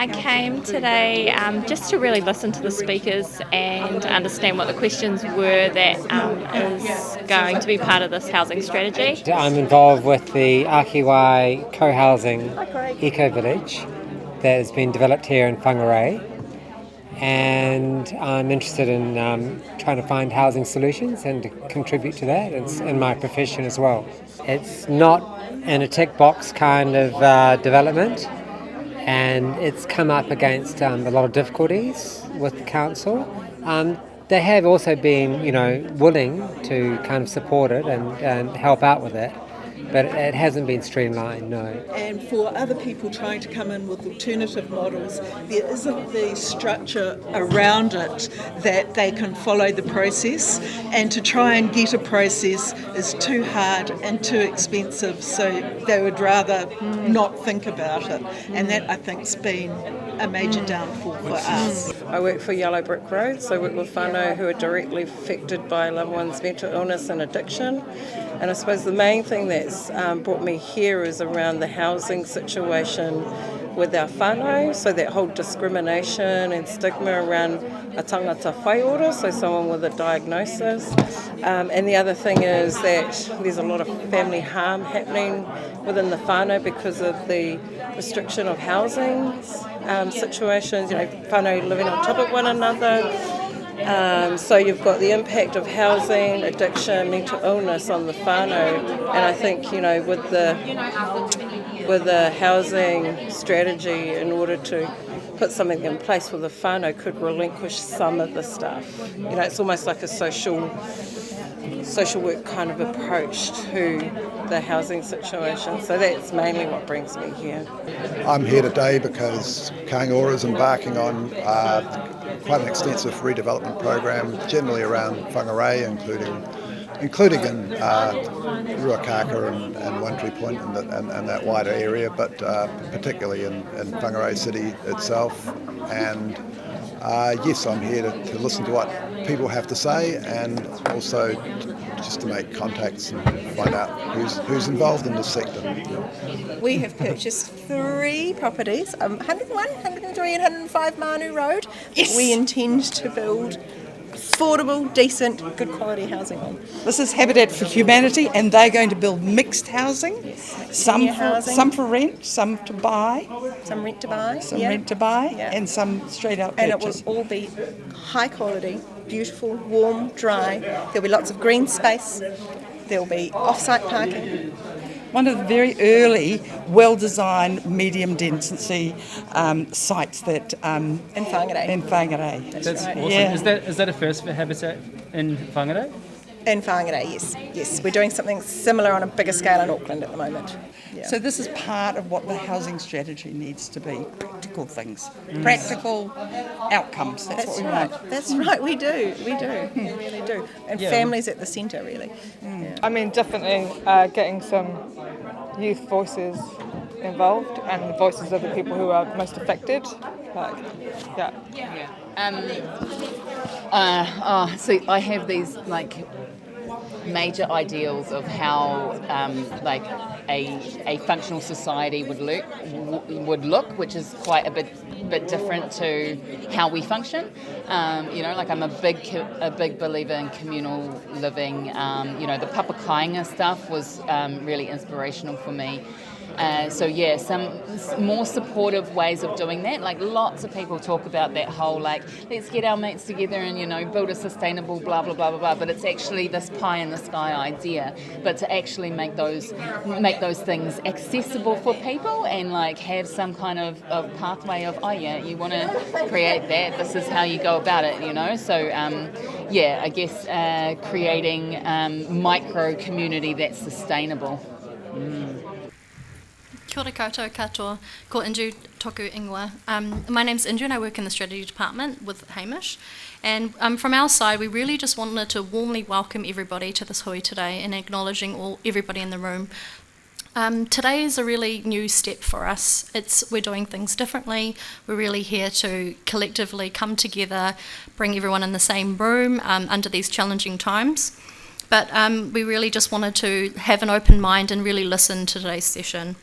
I came today just to really listen to the speakers and understand what the questions were that is going to be part of this housing strategy. I'm involved with the Akiwai co-housing eco-village that has been developed here in Ngaire Rae, and I'm interested in trying to find housing solutions and to contribute to that. It's in my profession as well. It's not in a tick box kind of development, and it's come up against a lot of difficulties with the council. They have also been, willing to kind of support it and help out with it, but it hasn't been streamlined, no. And for other people trying to come in with alternative models, there isn't the structure around it that they can follow the process, and to try and get a process is too hard and too expensive, so they would rather not think about it, and that I think's been a major downfall for us. I work for Yellow Brick Road, so I work with whānau who are directly affected by loved ones' mental illness and addiction. And I suppose the main thing that's brought me here is around the housing situation with our whānau, so that whole discrimination and stigma around a tangata whai ora, so someone with a diagnosis. And the other thing is that there's a lot of family harm happening within the whānau because of the restriction of housing situations, whānau living on top of one another. So you've got the impact of housing, addiction, mental illness on the whānau, and I think with the housing strategy, in order to put something in place for the whānau, could relinquish some of the stuff. It's almost like a social work kind of approach to the housing situation. So that's mainly what brings me here. I'm here today because Kāinga is embarking on quite an extensive redevelopment program, generally around Ngaire Rae, including in Ruakaka and One Tree Point and that wider area, but particularly in Ngaire Rae city itself. And yes, I'm here to listen to what people have to say, and also just to make contacts and find out who's involved in this sector. We have purchased 3 properties, 101, 103 and 105 Manu Road. Yes. We intend to build affordable, decent, good quality housing on. This is Habitat for Humanity, and they're going to build mixed housing, some for rent, some to buy, some rent to buy, and some straight out and purchase. it will all be high quality, beautiful, warm, dry. There'll be lots of green space. There'll be off-site parking. One of the very early, well-designed, medium-density sites that in Whangarei. In Whangarei. That's right. awesome. Yeah. Is that a first for Habitat in Whangarei? In Whangarei, yes. We're doing something similar on a bigger scale in Auckland at the moment. Yeah. So this is part of what the housing strategy needs to be, practical things, practical outcomes. That's what we want. That's right, we do. We really do. And families at the centre, really. Yeah. I mean, definitely getting some youth voices involved and the voices of the people who are most affected. So I have these major ideals of how a functional society would look, which is quite a bit different to how we function. I'm a big believer in communal living. The Papakainga stuff was really inspirational for me. Some more supportive ways of doing that. Lots of people talk about that whole let's get our mates together and build a sustainable blah blah blah blah blah. But it's actually this pie in the sky idea. But to actually make those things accessible for people and have some kind of pathway of you want to create that. This is how you go about it. So I guess creating micro community that's sustainable. Kia ora koutou katoa, ko Inju toku ingoa. My name's Inju and I work in the strategy department with Hamish. And from our side, we really just wanted to warmly welcome everybody to this hui today and acknowledging everybody in the room. Today is a really new step for us. We're doing things differently. We're really here to collectively come together, bring everyone in the same room under these challenging times. But we really just wanted to have an open mind and really listen to today's session.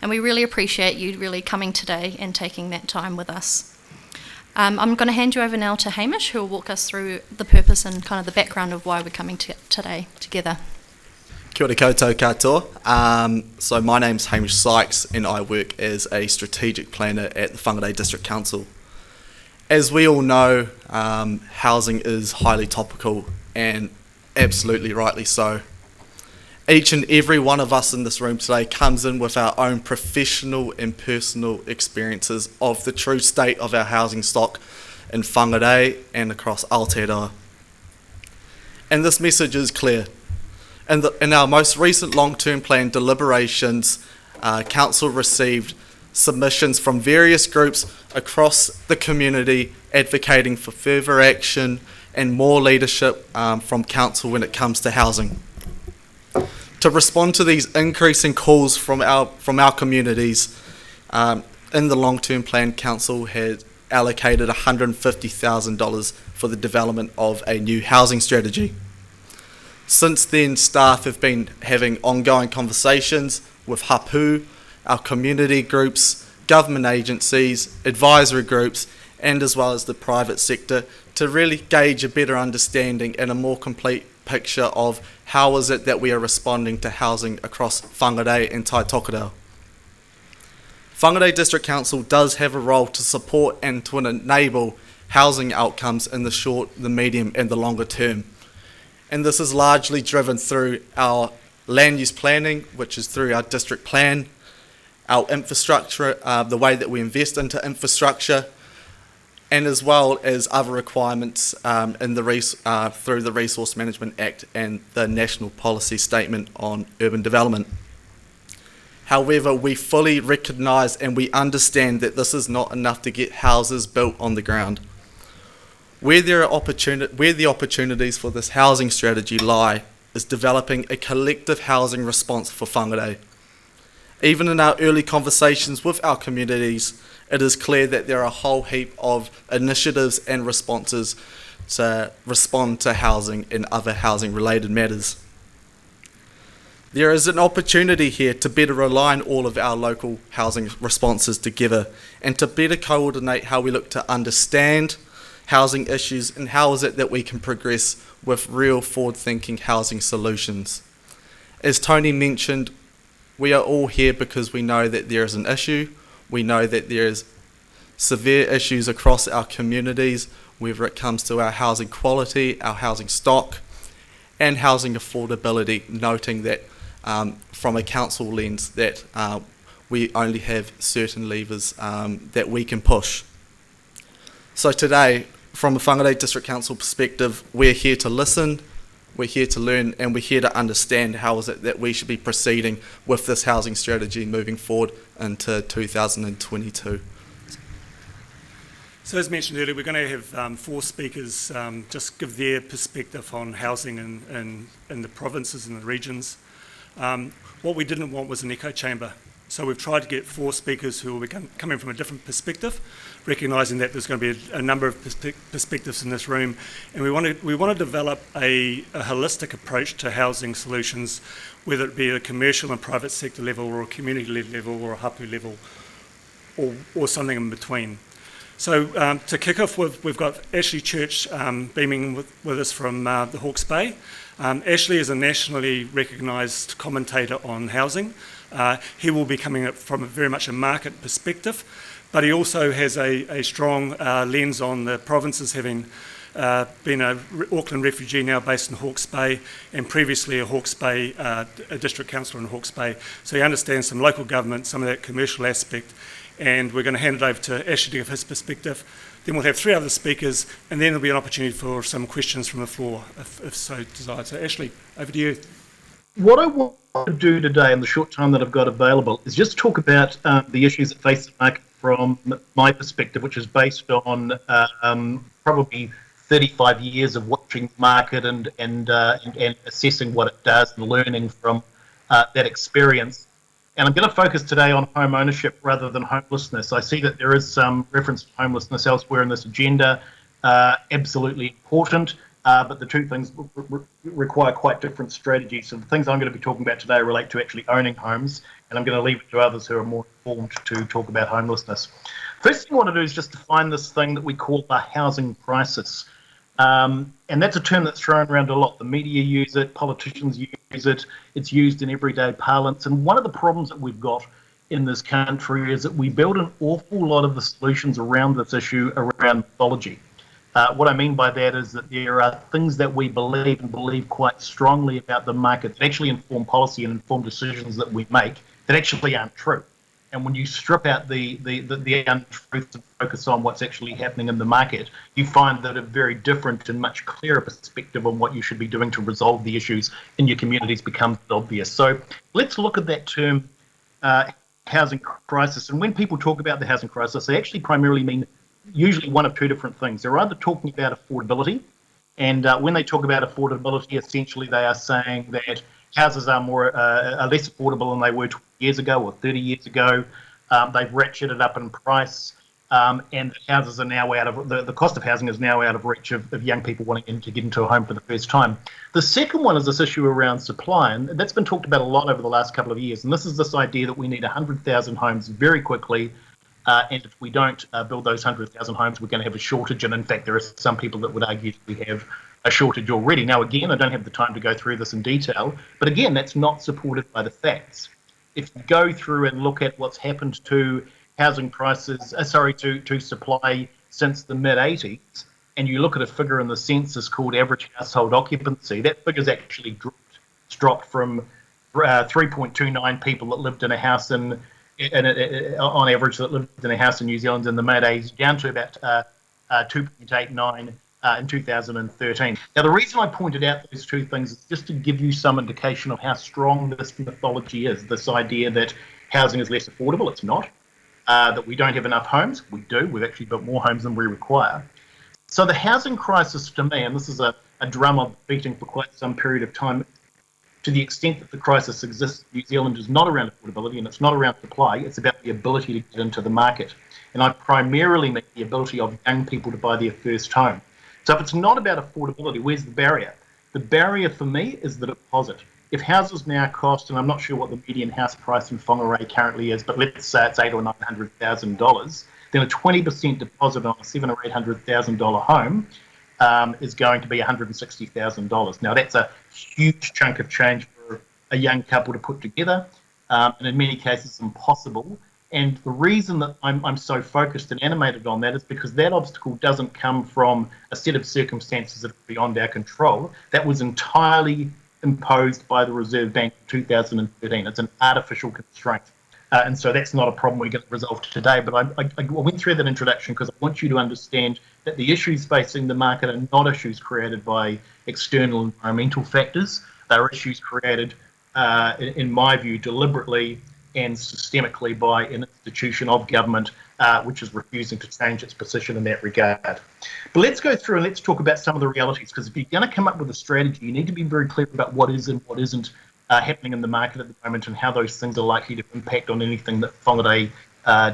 And we really appreciate you really coming today and taking that time with us. I'm going to hand you over now to Hamish, who will walk us through the purpose and kind of the background of why we're coming today together. Kia ora koutou katoa. So my name's Hamish Sykes and I work as a strategic planner at the Whangarei District Council. As we all know, housing is highly topical and absolutely rightly so. Each and every one of us in this room today comes in with our own professional and personal experiences of the true state of our housing stock in Whangarei and across Aotearoa. And this message is clear. In our most recent long-term plan deliberations, Council received submissions from various groups across the community advocating for further action and more leadership from Council when it comes to housing. To respond to these increasing calls from our communities, in the long-term plan, Council had allocated $150,000 for the development of a new housing strategy. Since then, staff have been having ongoing conversations with hapu, our community groups, government agencies, advisory groups, and as well as the private sector to really gauge a better understanding and a more complete picture of how is it that we are responding to housing across Whangarei and Tai Tokerau. Whangarei District Council does have a role to support and to enable housing outcomes in the short, the medium and the longer term. And this is largely driven through our land use planning, which is through our district plan, our infrastructure, the way that we invest into infrastructure, and as well as other requirements through the Resource Management Act and the National Policy Statement on Urban Development. However, we fully recognise and we understand that this is not enough to get houses built on the ground. Where the opportunities for this housing strategy lie is developing a collective housing response for Whangarei. Even in our early conversations with our communities, it is clear that there are a whole heap of initiatives and responses to respond to housing and other housing related matters. There is an opportunity here to better align all of our local housing responses together and to better coordinate how we look to understand housing issues and how is it that we can progress with real forward-thinking housing solutions. As Tony mentioned, we are all here because we know that there is an issue. We know that there is severe issues across our communities, whether it comes to our housing quality, our housing stock, and housing affordability, noting that from a council lens that we only have certain levers that we can push. So today, from a Whangarei District Council perspective, we're here to listen, we're here to learn, and we're here to understand how is it that we should be proceeding with this housing strategy moving forward into 2022. So as mentioned earlier, we're going to have 4 speakers just give their perspective on housing in the provinces and the regions. What we didn't want was an echo chamber. So we've tried to get 4 speakers who will be coming from a different perspective, recognising that there's going to be a number of perspectives in this room, and we want to develop a holistic approach to housing solutions, whether it be at a commercial and private sector level or a community level or a hapu level or something in between. So to kick off with, we've got Ashley Church beaming with us from the Hawke's Bay. Ashley is a nationally recognised commentator on housing. He will be coming up from very much a market perspective, but he also has a strong lens on the provinces, having been an Auckland refugee now based in Hawke's Bay, and previously a Hawke's Bay a district councillor in Hawke's Bay. So he understands some local government, some of that commercial aspect, and we're going to hand it over to Ashley to give his perspective. Then we'll have 3 other speakers, and then there'll be an opportunity for some questions from the floor, if so desired. So Ashley, over to you. What I want to do today in the short time that I've got available is just talk about the issues that face the market from my perspective, which is based on probably 35 years of watching the market and assessing what it does and learning from that experience. And I'm going to focus today on home ownership rather than homelessness. I see that there is some reference to homelessness elsewhere in this agenda, absolutely important. but the two things require quite different strategies. So the things I'm going to be talking about today relate to actually owning homes, and I'm going to leave it to others who are more informed to talk about homelessness. First thing I want to do is just define this thing that we call the housing crisis. And that's a term that's thrown around a lot. The media use it, politicians use it, it's used in everyday parlance. And one of the problems that we've got in this country is that we build an awful lot of the solutions around this issue around mythology. What I mean by that is that there are things that we believe and believe quite strongly about the market that actually inform policy and inform decisions that we make that actually aren't true. And when you strip out the untruths and focus on what's actually happening in the market, you find that a very different and much clearer perspective on what you should be doing to resolve the issues in your communities becomes obvious. So let's look at that term, housing crisis. And when people talk about the housing crisis, they actually primarily mean usually one of two different things. They're either talking about affordability, and when they talk about affordability, essentially they are saying that houses are less affordable than they were 20 years ago or 30 years ago. They've ratcheted up in price, and houses are now out of the cost of housing is now out of reach of young people wanting to get into a home for the first time. The second one is this issue around supply, and that's been talked about a lot over the last couple of years. And this is this idea that we need 100,000 homes very quickly. And if we don't build those 100,000 homes, we're going to have a shortage. And in fact, there are some people that would argue that we have a shortage already. Now, again, I don't have the time to go through this in detail, but again, that's not supported by the facts. If you go through and look at what's happened to housing prices, to supply since the mid-80s, and you look at a figure in the census called average household occupancy, that figure's actually dropped from 3.29 people that lived in a house on average that lived in a house in New Zealand in the mid-80s down to about 2.89 in 2013. Now, the reason I pointed out those two things is just to give you some indication of how strong this mythology is, this idea that housing is less affordable. It's not. That we don't have enough homes. We do. We've actually built more homes than we require. So the housing crisis to me, and this is a drum I've been beating for quite some period of time, to the extent that the crisis exists in New Zealand is not around affordability and it's not around supply, it's about the ability to get into the market. And I primarily mean the ability of young people to buy their first home. So if it's not about affordability, where's the barrier? The barrier for me is the deposit. If houses now cost, and I'm not sure what the median house price in Whangarei currently is, but let's say it's $800,000 or $900,000, then a 20% deposit on a $700,000 or $800,000 home is going to be $160,000. Now, that's a huge chunk of change for a young couple to put together, and in many cases impossible. And the reason that I'm so focused and animated on that is because that obstacle doesn't come from a set of circumstances that are beyond our control. That was entirely imposed by the Reserve Bank in 2013. It's an artificial constraint. And so that's not a problem we're going to resolve today. But I went through that introduction because I want you to understand that the issues facing the market are not issues created by external environmental factors. They're issues created, in my view, deliberately and systemically by an institution of government which is refusing to change its position in that regard. But let's go through and let's talk about some of the realities, because if you're going to come up with a strategy, you need to be very clear about what is and what isn't happening in the market at the moment and how those things are likely to impact on anything that Whangarei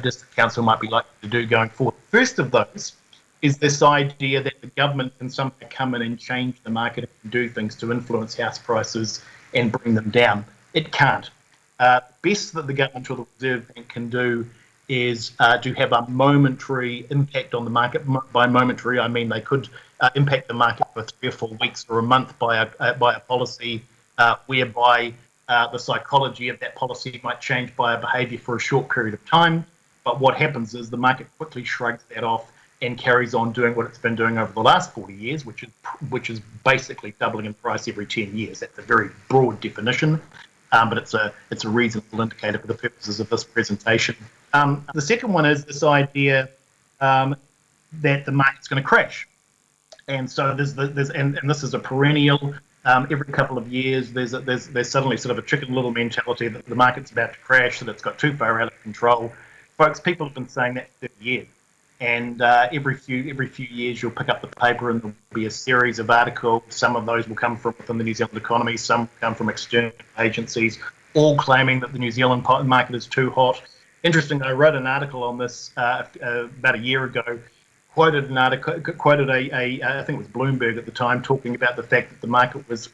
District Council might be likely to do going forward. First of those is this idea that the government can somehow come in and change the market and do things to influence house prices and bring them down. It can't. Best that the government or the Reserve Bank can do is to have a momentary impact on the market. By momentary, I mean they could impact the market for 3 or 4 weeks or a month by a policy whereby the psychology of that policy might change by a behaviour for a short period of time. But what happens is the market quickly shrugs that off and carries on doing what it's been doing over the last 40 years, which is basically doubling in price every 10 years. That's a very broad definition. But it's a reasonable indicator for the purposes of this presentation. The second one is this idea that the market's going to crash, and so there's this is a perennial. Every couple of years, there's suddenly sort of a Chicken Little mentality that the market's about to crash, that it's got too far out of control. Folks, people have been saying that for 30 years. And every few years you'll pick up the paper and there'll be a series of articles. Some of those will come from within the New Zealand economy, some come from external agencies, all claiming that the New Zealand market is too hot. Interesting, I wrote an article on this about a year ago quoted an article, quoted I think it was Bloomberg at the time, talking about the fact that the market was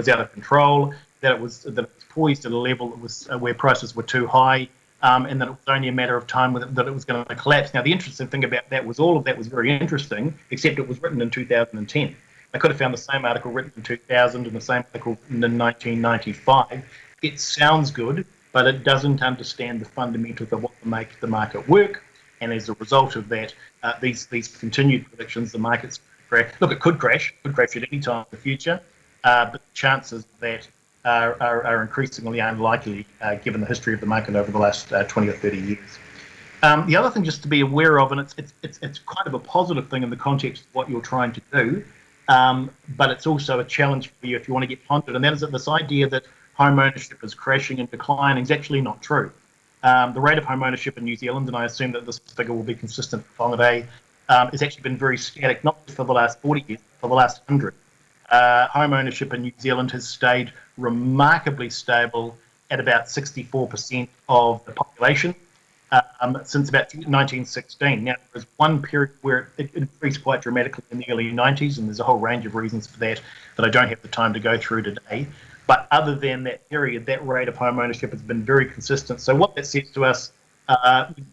out of control, that it was poised at a level that was where prices were too high, and that it was only a matter of time that it was going to collapse. Now, the interesting thing about that was all of that was very interesting, except it was written in 2010. I could have found the same article written in 2000 and the same article in 1995. It sounds good, but it doesn't understand the fundamentals of what make the market work. And as a result of that, these continued predictions, the market's crash. Look, it could crash at any time in the future, but the chances of that are increasingly unlikely given the history of the market over the last 20 or 30 years. The other thing just to be aware of, and it's kind of a positive thing in the context of what you're trying to do, but it's also a challenge for you if you want to get pondered, and that is that this idea that home ownership is crashing and declining is actually not true. The rate of home ownership in New Zealand, and I assume that this figure will be consistent for Whangarei, has actually been very static, not just for the last 40 years, but for the last 100. Home ownership in New Zealand has stayed remarkably stable at about 64% of the population since about 1916. Now, there was one period where it increased quite dramatically in the early 90s, and there's a whole range of reasons for that I don't have the time to go through today. But other than that period, that rate of home ownership has been very consistent. So what that says to us,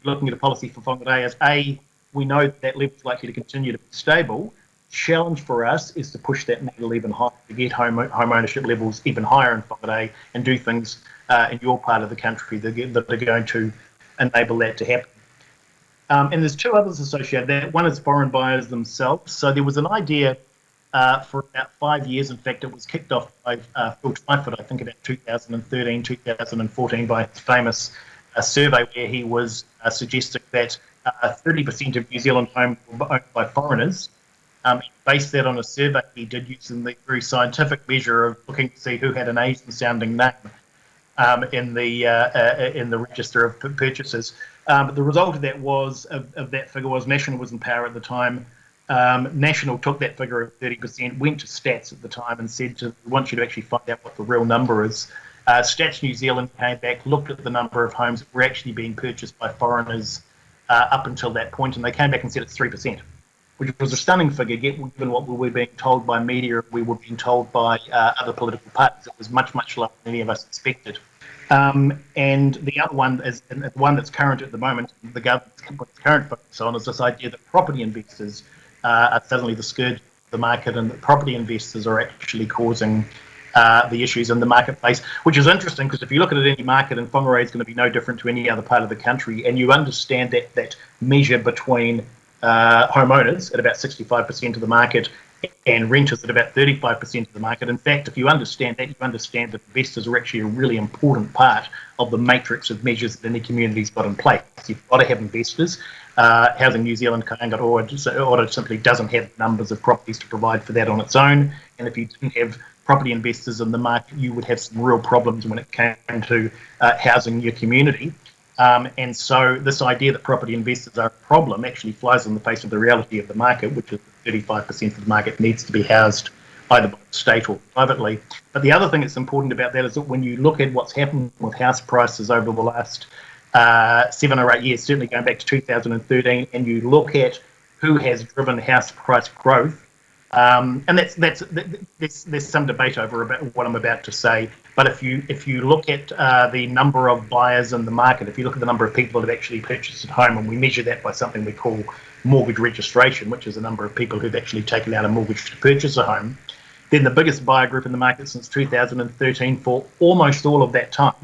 looking at a policy for Whangarei, is A, we know that level is likely to continue to be stable. Challenge for us is to push that needle even higher, to get home ownership levels even higher in Whangarei and do things in your part of the country that are going to enable that to happen. And there's two others associated with that. One is foreign buyers themselves. So there was an idea for about 5 years. In fact, it was kicked off by Phil Twyford, I think about 2013, 2014, by his famous survey where he was suggesting that 30% of New Zealand homes were owned by foreigners. He based that on a survey he did using the very scientific measure of looking to see who had an Asian-sounding name in the register of purchasers. But the result of that that figure was National was in power at the time. National took that figure of 30%, went to Stats at the time and said, we want you to actually find out what the real number is. Stats New Zealand came back, looked at the number of homes that were actually being purchased by foreigners up until that point, and they came back and said it's 3%, which was a stunning figure given what we were being told by media, we were being told by other political parties. It was much, much lower than any of us expected. And the other one is the one that's current at the moment, the government's current focus on, is this idea that property investors are suddenly the scourge of the market, and that property investors are actually causing the issues in the marketplace, which is interesting because if you look at any market, and Whangarei is going to be no different to any other part of the country, and you understand that measure between homeowners at about 65% of the market and renters at about 35% of the market. In fact, if you understand that, you understand that investors are actually a really important part of the matrix of measures that any community's got in place. You've got to have investors. Housing New Zealand order simply doesn't have numbers of properties to provide for that on its own. And if you didn't have property investors in the market, you would have some real problems when it came to housing your community. And so this idea that property investors are a problem actually flies in the face of the reality of the market, which is 35% of the market needs to be housed either by the state or privately. But the other thing that's important about that is that when you look at what's happened with house prices over the last 7 or 8 years, certainly going back to 2013, and you look at who has driven house price growth, and there's some debate over about what I'm about to say. But if you look at the number of buyers in the market, if you look at the number of people that have actually purchased a home, and we measure that by something we call mortgage registration, which is the number of people who've actually taken out a mortgage to purchase a home, then the biggest buyer group in the market since 2013 for almost all of that time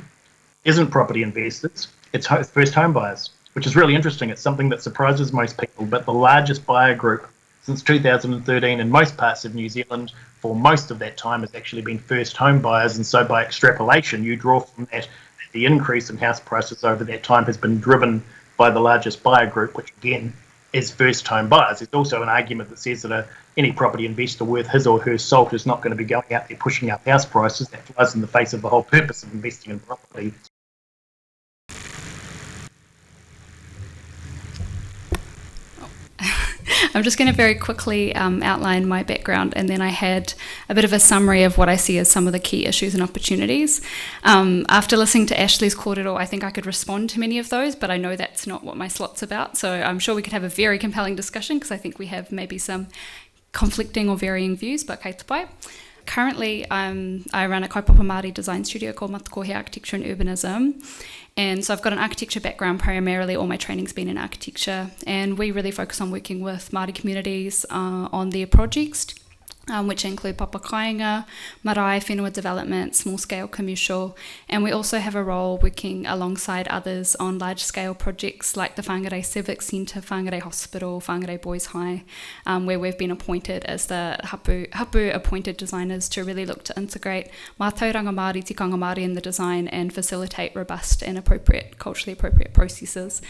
isn't property investors, it's first home buyers, which is really interesting. It's something that surprises most people, but the largest buyer group since 2013 in most parts of New Zealand for most of that time has actually been first home buyers. And so by extrapolation, you draw from that the increase in house prices over that time has been driven by the largest buyer group, which again is first home buyers. There's also an argument that says that any property investor worth his or her salt is not going to be going out there pushing up house prices. That flies in the face of the whole purpose of investing in property. I'm just going to very quickly outline my background, and then I had a bit of a summary of what I see as some of the key issues and opportunities. After listening to Ashley's kōrero, I think I could respond to many of those, but I know that's not what my slot's about, so I'm sure we could have a very compelling discussion, because I think we have maybe some conflicting or varying views, but kei te pai. Currently, I run a kaupapa Māori design studio called Matakohe Architecture and Urbanism. And so I've got an architecture background primarily. All my training's been in architecture. And we really focus on working with Māori communities on their projects, which include papakainga, marae, whenua development, small-scale commercial. And we also have a role working alongside others on large-scale projects like the Whangarei Civic Centre, Whangarei Hospital, Whangarei Boys High, where we've been appointed as the hapu appointed designers to really look to integrate mātauranga Māori, tikanga Māori in the design and facilitate robust and culturally appropriate processes.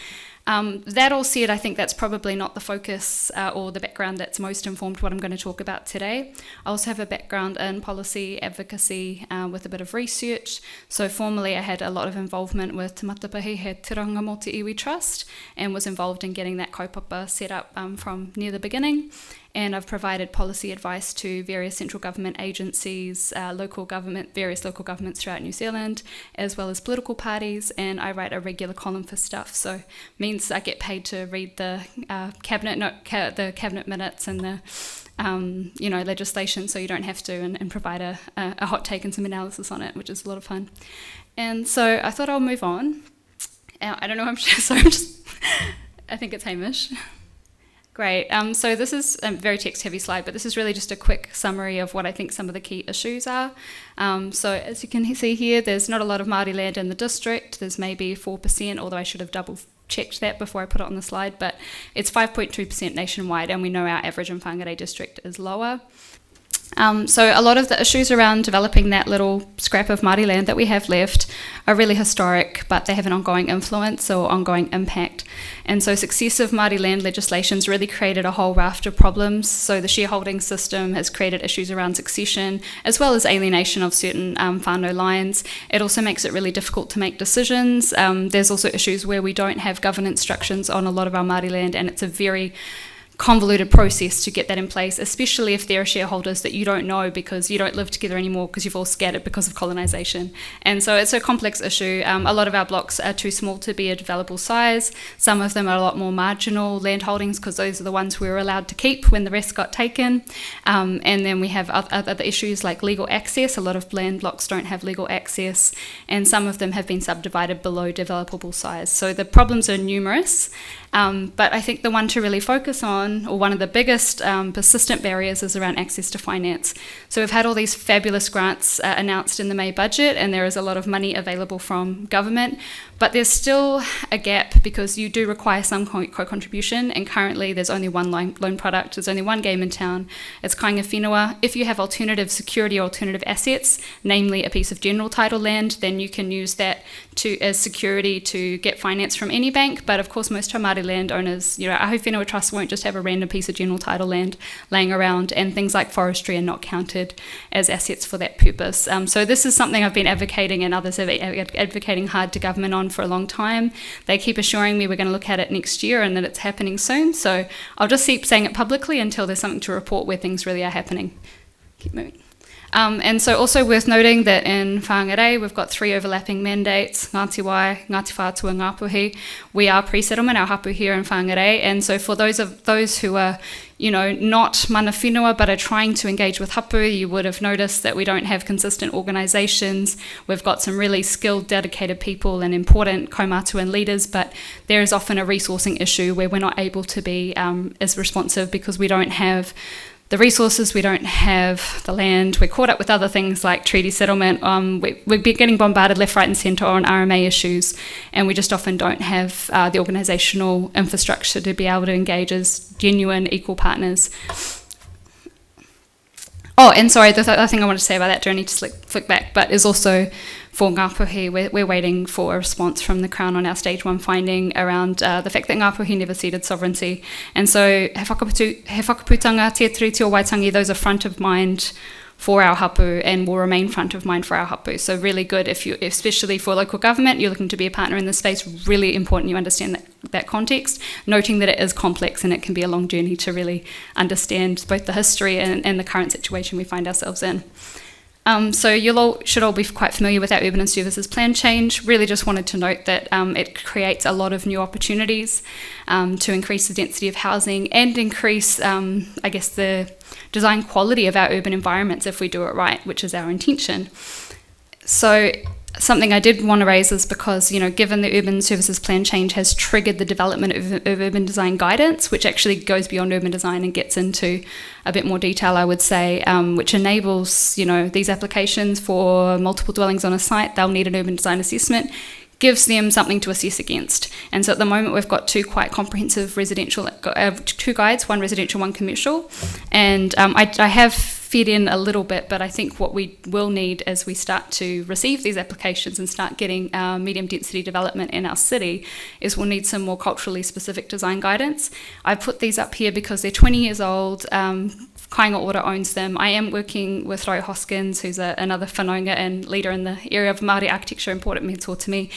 That all said, I think that's probably not the focus or the background that's most informed what I'm going to talk about today. I also have a background in policy advocacy with a bit of research. So formally I had a lot of involvement with Te Matapahi He Tiranga Mō Te Iwi Trust and was involved in getting that kaupapa set up from near the beginning. And I've provided policy advice to various central government agencies, various local governments throughout New Zealand, as well as political parties, and I write a regular column for Stuff, so means I get paid to read the cabinet minutes and the legislation, so you don't have to, and provide a hot take and some analysis on it, which is a lot of fun. And so I thought I'll move on. I don't know, I think it's Hamish. Great. So this is a very text-heavy slide, but this is really just a quick summary of what I think some of the key issues are. So as you can see here, there's not a lot of Māori land in the district. There's maybe 4%, although I should have double-checked that before I put it on the slide, but it's 5.2% nationwide, and we know our average in Whangarei district is lower. So a lot of the issues around developing that little scrap of Māori land that we have left are really historic, but they have an ongoing influence or ongoing impact. And so successive Māori land legislation's really created a whole raft of problems. So the shareholding system has created issues around succession, as well as alienation of certain whānau lines. It also makes it really difficult to make decisions. There's also issues where we don't have governance structures on a lot of our Māori land, and it's a very convoluted process to get that in place, especially if there are shareholders that you don't know because you don't live together anymore because you've all scattered because of colonisation. And so it's a complex issue. A lot of our blocks are too small to be a developable size. Some of them are a lot more marginal land holdings because those are the ones we were allowed to keep when the rest got taken. And then we have other issues like legal access. A lot of land blocks don't have legal access, and some of them have been subdivided below developable size. So the problems are numerous. But I think the one to really focus on, or one of the biggest persistent barriers, is around access to finance. So we've had all these fabulous grants announced in the May budget, and there is a lot of money available from government, but there's still a gap because you do require some co-contribution, and currently there's only one loan product, there's only one game in town, it's kainga whenua. If you have alternative security or alternative assets, namely a piece of general title land, then you can use that as security to get finance from any bank. But of course most Māori landowners, Ahu Whenua Trust won't just have a random piece of general title land laying around, and things like forestry are not counted as assets for that purpose. So this is something I've been advocating, and others have been advocating hard to government on for a long time. They keep assuring me we're going to look at it next year and that it's happening soon, so I'll just keep saying it publicly until there's something to report where things really are happening. Keep moving. And so also worth noting that in Whangarei we've got 3 overlapping mandates, Ngāti Wai, Ngāti Whātua and Ngāpuhi. We are pre-settlement, our hapu here in Whangarei, and so for those who are not mana whenua but are trying to engage with hapu, you would have noticed that we don't have consistent organisations. We've got some really skilled, dedicated people and important kaumātua leaders, but there is often a resourcing issue where we're not able to be as responsive because we don't have the resources, we don't have the land, we're caught up with other things like treaty settlement, we're getting bombarded left, right and centre on RMA issues, and we just often don't have the organisational infrastructure to be able to engage as genuine equal partners. Oh, and sorry, the other thing I want to say about that, do I need to flick back, but is also for Ngāpuhi, we're waiting for a response from the Crown on our stage 1 finding around the fact that Ngāpuhi never ceded sovereignty. And so he whakaputanga, te atiri, te o waitangi, those are front of mind for our hapu and will remain front of mind for our hapu. So really good, especially for local government, you're looking to be a partner in this space, really important you understand that that context, noting that it is complex and it can be a long journey to really understand both the history and the current situation we find ourselves in. So you should all be quite familiar with our urban and services plan change. Really just wanted to note that it creates a lot of new opportunities to increase the density of housing and increase, I guess, the design quality of our urban environments if we do it right, which is our intention. So something I did want to raise is because, given the urban services plan change has triggered the development of urban design guidance, which actually goes beyond urban design and gets into a bit more detail, I would say, which enables, these applications for multiple dwellings on a site, they'll need an urban design assessment, gives them something to assess against. And so at the moment we've got two quite comprehensive residential, two guides, one residential, one commercial. And I have fed in a little bit, but I think what we will need as we start to receive these applications and start getting medium density development in our city is we'll need some more culturally specific design guidance. I put these up here because they're 20 years old. Kāinga Ora owns them. I am working with Roy Hoskins, who's another whanaunga and leader in the area of Māori architecture and Port mentor to me.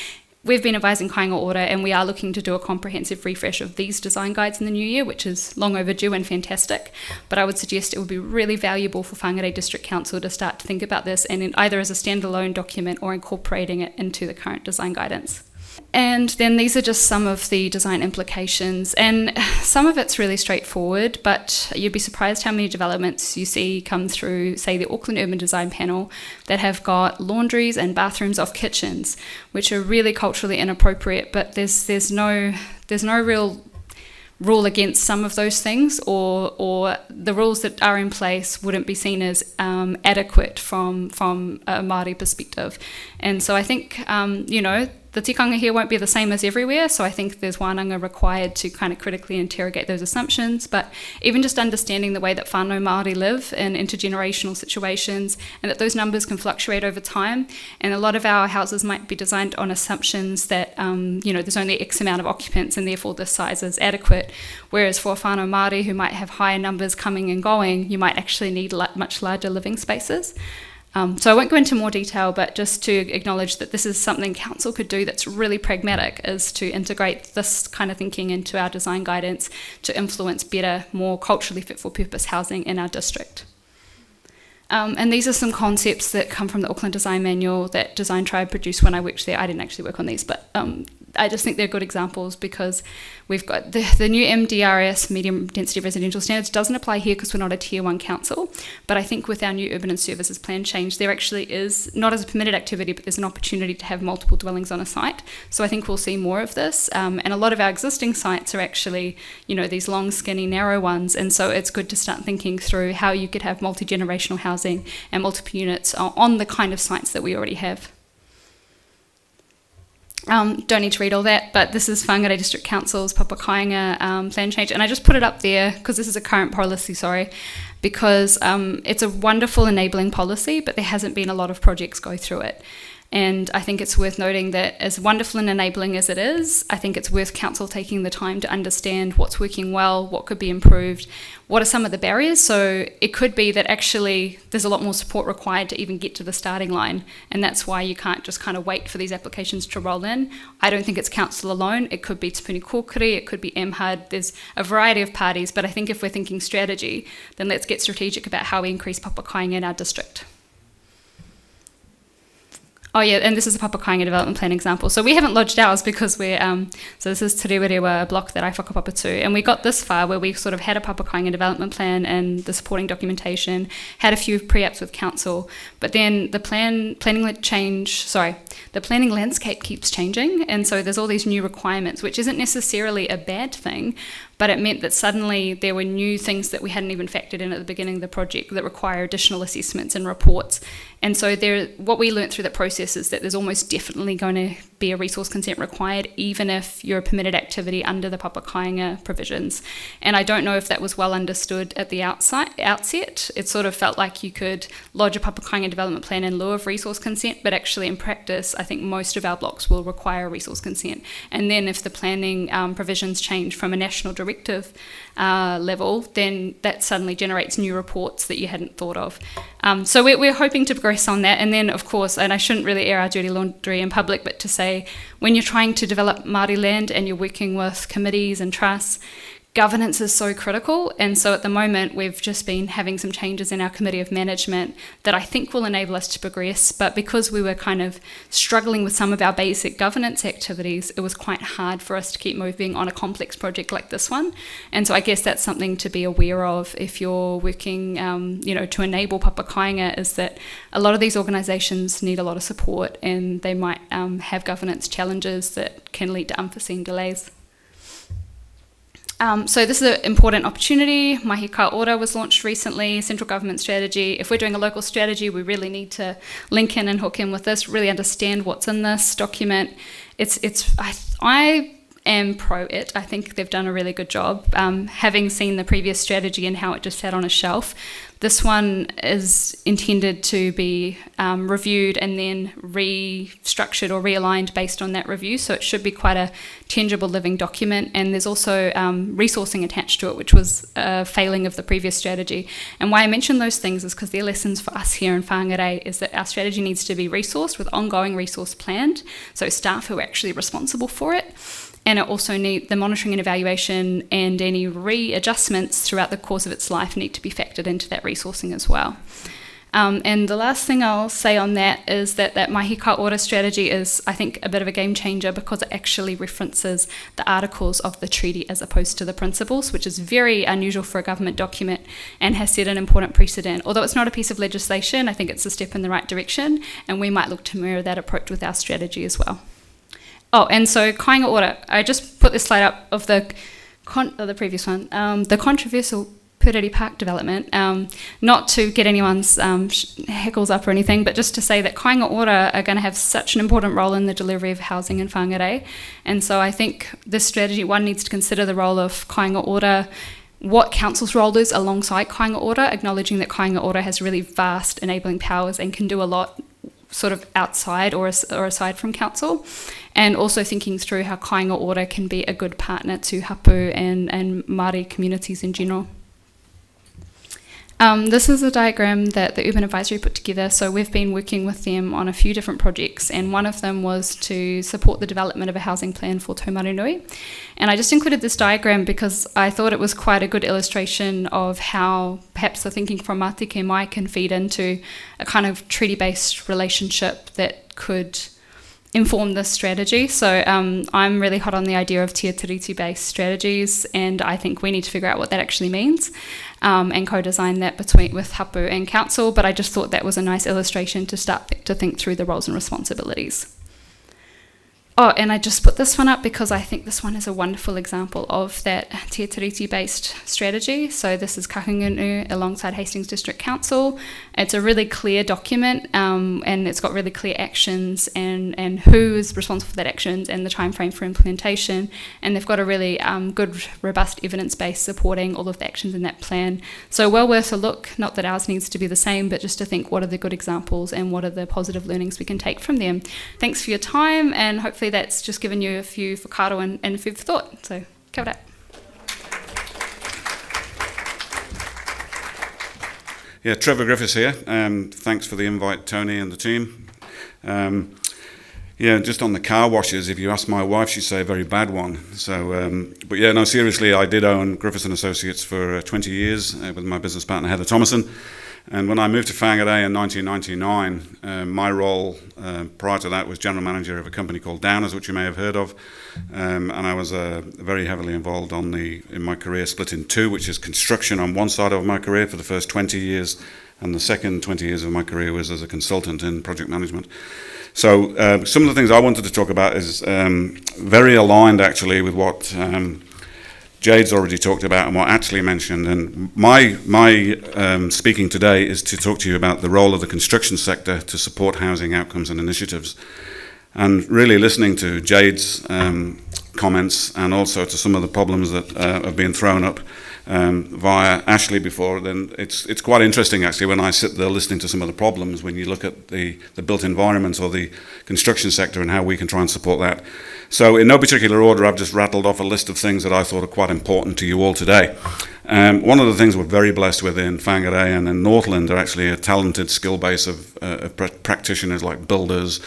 We've been advising Kāinga Ora, and we are looking to do a comprehensive refresh of these design guides in the new year, which is long overdue and fantastic. But I would suggest it would be really valuable for Whangarei District Council to start to think about this, and either as a standalone document or incorporating it into the current design guidance. And then these are just some of the design implications, and some of it's really straightforward, but you'd be surprised how many developments you see come through, say, the Auckland Urban Design Panel that have got laundries and bathrooms off kitchens, which are really culturally inappropriate, but there's no real rule against some of those things, or the rules that are in place wouldn't be seen as adequate from a Māori perspective. And so I think, the tikanga here won't be the same as everywhere, so I think there's wānanga required to kind of critically interrogate those assumptions, but even just understanding the way that whānau Māori live in intergenerational situations, and that those numbers can fluctuate over time, and a lot of our houses might be designed on assumptions that, there's only X amount of occupants and therefore this size is adequate, whereas for whānau Māori who might have higher numbers coming and going, you might actually need much larger living spaces. So I won't go into more detail, but just to acknowledge that this is something council could do that's really pragmatic, is to integrate this kind of thinking into our design guidance to influence better, more culturally fit for purpose housing in our district. And these are some concepts that come from the Auckland Design Manual that Design Tribe produced when I worked there. I didn't actually work on these, but I just think they're good examples because we've got the new MDRS, medium density residential standards, doesn't apply here because we're not a tier 1 council, but I think with our new urban and services plan change, there actually is, not as a permitted activity, but there's an opportunity to have multiple dwellings on a site. So I think we'll see more of this, and a lot of our existing sites are actually, these long, skinny, narrow ones, and so it's good to start thinking through how you could have multi-generational housing and multiple units on the kind of sites that we already have. Don't need to read all that, but this is Whangarei District Council's Papa Kāinga plan change, and I just put it up there because this is a current policy, because it's a wonderful enabling policy, but there hasn't been a lot of projects go through it. And I think it's worth noting that as wonderful and enabling as it is, I think it's worth council taking the time to understand what's working well, what could be improved, what are some of the barriers. So it could be that actually there's a lot more support required to even get to the starting line, and that's why you can't just kind of wait for these applications to roll in. I don't think it's council alone. It could be Te Puni Kōkiri, it could be MHUD, there's a variety of parties, but I think if we're thinking strategy, then let's get strategic about how we increase Papa Kāinga in our district. Oh yeah, and this is a Papa Kāinga development plan example. So we haven't lodged ours because we're, so this is Te Rewarewa, a block that I whakapapa to, and we got this far where we sort of had a Papa Kāinga development plan and the supporting documentation, had a few pre-apps with council, but then the planning landscape keeps changing, and so there's all these new requirements, which isn't necessarily a bad thing, but it meant that suddenly there were new things that we hadn't even factored in at the beginning of the project that require additional assessments and reports. And so what we learnt through that process is that there's almost definitely going to be a resource consent required, even if you're a permitted activity under the Papa Kāinga provisions. And I don't know if that was well understood at the outset. It sort of felt like you could lodge a Papa Kāinga development plan in lieu of resource consent, but actually in practice, I think most of our blocks will require a resource consent. And then if the planning provisions change from a national directive level, then that suddenly generates new reports that you hadn't thought of. So we're hoping to progress on that. And then, of course, and I shouldn't really air our dirty laundry in public, but to say say, when you're trying to develop Māori land and you're working with committees and trusts, governance is so critical, and so at the moment we've just been having some changes in our committee of management that I think will enable us to progress, but because we were kind of struggling with some of our basic governance activities, it was quite hard for us to keep moving on a complex project like this one. And so I guess that's something to be aware of if you're working to enable Papa Kāinga, is that a lot of these organisations need a lot of support, and they might have governance challenges that can lead to unforeseen delays. So this is an important opportunity. Mahi Ka Ora was launched recently, central government strategy. If we're doing a local strategy, we really need to link in and hook in with this, really understand what's in this document. I am pro it. I think they've done a really good job. Having seen the previous strategy and how it just sat on a shelf, this one is intended to be reviewed and then restructured or realigned based on that review. So it should be quite a tangible living document. And there's also resourcing attached to it, which was a failing of the previous strategy. And why I mention those things is because they're lessons for us here in Whangarei, is that our strategy needs to be resourced with ongoing resource planned. So staff who are actually responsible for it. And it also needs the monitoring and evaluation, and any readjustments throughout the course of its life need to be factored into that resourcing as well. And the last thing I'll say on that is that Mahi Ka Ora strategy is, I think, a bit of a game changer because it actually references the articles of the treaty as opposed to the principles, which is very unusual for a government document and has set an important precedent. Although it's not a piece of legislation, I think it's a step in the right direction, and we might look to mirror that approach with our strategy as well. Oh, and so Kāinga Ora, I just put this slide up of the previous one, the controversial Puriri Park development, not to get anyone's heckles up or anything, but just to say that Kāinga Ora are going to have such an important role in the delivery of housing in Whangarei. And so I think this strategy, one needs to consider the role of Kāinga Ora, what council's role is alongside Kāinga Ora, acknowledging that Kāinga Ora has really vast enabling powers and can do a lot sort of outside or aside from council, and also thinking through how Kāinga Ora can be a good partner to hapu and Māori communities in general. This is a diagram that the Urban Advisory put together. So we've been working with them on a few different projects, and one of them was to support the development of a housing plan for Taumarunui. And I just included this diagram because I thought it was quite a good illustration of how perhaps the thinking from Mātike Mai can feed into a kind of treaty-based relationship that could inform this strategy. So I'm really hot on the idea of Tia Tiriti-based strategies, and I think we need to figure out what that actually means and co-design that with hapu and council, but I just thought that was a nice illustration to start to think through the roles and responsibilities. Oh, and I just put this one up because I think this one is a wonderful example of that Tia Tiriti-based strategy. So this is Kahungunu alongside Hastings District Council. It's a really clear document, and it's got really clear actions and who is responsible for that actions and the time frame for implementation. And they've got a really good, robust evidence base supporting all of the actions in that plan. So well worth a look. Not that ours needs to be the same, but just to think what are the good examples and what are the positive learnings we can take from them. Thanks for your time, and hopefully that's just given you a few whakaaro and food for thought. So, kia ora. Yeah, Trevor Griffiths here. Thanks for the invite, Tony and the team. Yeah, just on the car washes, if you ask my wife, she'd say a very bad one. So, but yeah, no, seriously, I did own Griffiths & Associates for 20 years with my business partner, Heather Thomason. And when I moved to Whangarei in 1999, my role prior to that was general manager of a company called Downers, which you may have heard of. And I was very heavily involved in my career split in two, which is construction on one side of my career for the first 20 years, and the second 20 years of my career was as a consultant in project management. So some of the things I wanted to talk about is very aligned actually with what Jade's already talked about and what Ashley mentioned, and my speaking today is to talk to you about the role of the construction sector to support housing outcomes and initiatives. And really listening to Jade's comments and also to some of the problems that have been thrown up via Ashley before, then it's quite interesting actually when I sit there listening to some of the problems when you look at the built environment or the construction sector and how we can try and support that. So in no particular order, I've just rattled off a list of things that I thought are quite important to you all today. One of the things we're very blessed with in Whangarei and in Northland are actually a talented skill base of practitioners like builders,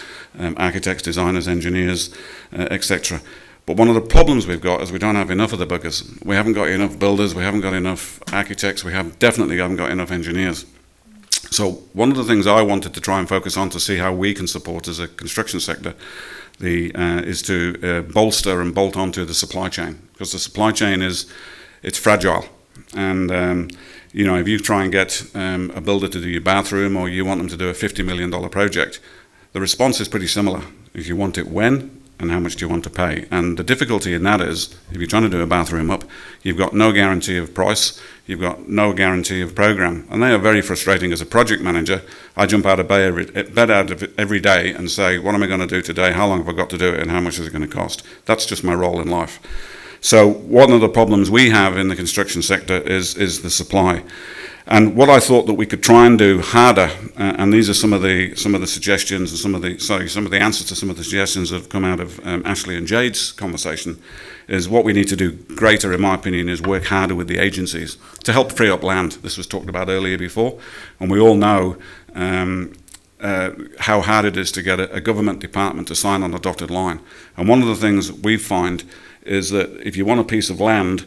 architects, designers, engineers, etc. But one of the problems we've got is we don't have enough of the buggers. We haven't got enough builders, we haven't got enough architects, definitely haven't got enough engineers. So one of the things I wanted to try and focus on to see how we can support as a construction sector is to bolster and bolt onto the supply chain, because the supply chain it's fragile. And if you try and get a builder to do your bathroom, or you want them to do a $50 million project, the response is pretty similar. If you want it when, and how much do you want to pay? And the difficulty in that is, if you're trying to do a bathroom up, you've got no guarantee of price, you've got no guarantee of program, and they are very frustrating. As a project manager, I jump out of bed every day and say, what am I going to do today? How long have I got to do it, and how much is it going to cost? That's just my role in life. So one of the problems we have in the construction sector is the supply. And what I thought that we could try and do harder, and these are some of the suggestions and some of the answers to some of the suggestions that have come out of Ashley and Jade's conversation, is what we need to do greater, in my opinion, is work harder with the agencies to help free up land. This was talked about earlier before, and we all know how hard it is to get a government department to sign on a dotted line. And one of the things we find is that if you want a piece of land,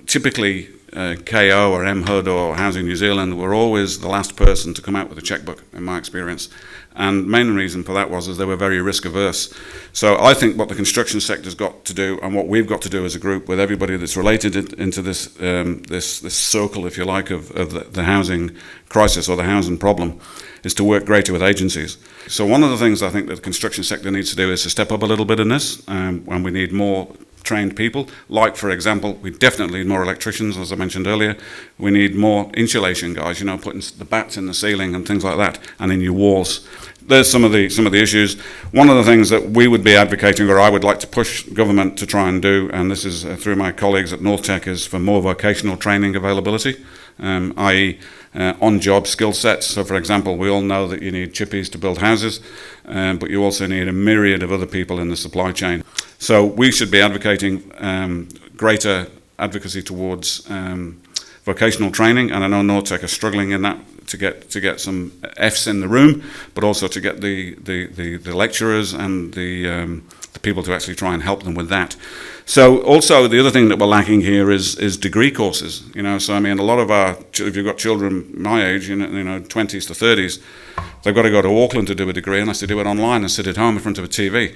typically KO or MHUD or Housing New Zealand were always the last person to come out with a checkbook, in my experience. And the main reason for that was they were very risk averse. So I think what the construction sector's got to do, and what we've got to do as a group with everybody that's related into this this circle, if you like, of the housing crisis or the housing problem, is to work greater with agencies. So one of the things I think that the construction sector needs to do is to step up a little bit in this, and we need more trained people. Like, for example, we definitely need more electricians, as I mentioned earlier. We need more insulation guys, putting the bats in the ceiling and things like that, and in your walls. There's some of the issues. One of the things that we would be advocating, or I would like to push government to try and do, and this is through my colleagues at North Tech, is for more vocational training availability, i.e. On-job skill sets. So, for example, we all know that you need chippies to build houses, but you also need a myriad of other people in the supply chain. So we should be advocating greater advocacy towards vocational training, and I know North Tech are struggling in that to get some Fs in the room, but also to get the lecturers and the people to actually try and help them with that. So also the other thing that we're lacking here is degree courses. So I mean, a lot of if you've got children my age, 20s to 30s, they've got to go to Auckland to do a degree unless they do it online and sit at home in front of a TV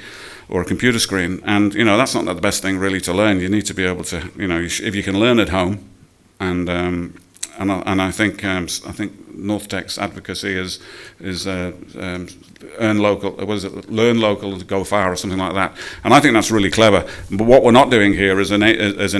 or a computer screen. And that's not the best thing really to learn. You need to be able to, if you can learn at home, and I think North Tech's advocacy is earn local, learn local to go far, or something like that. And I think that's really clever. But what we're not doing here as an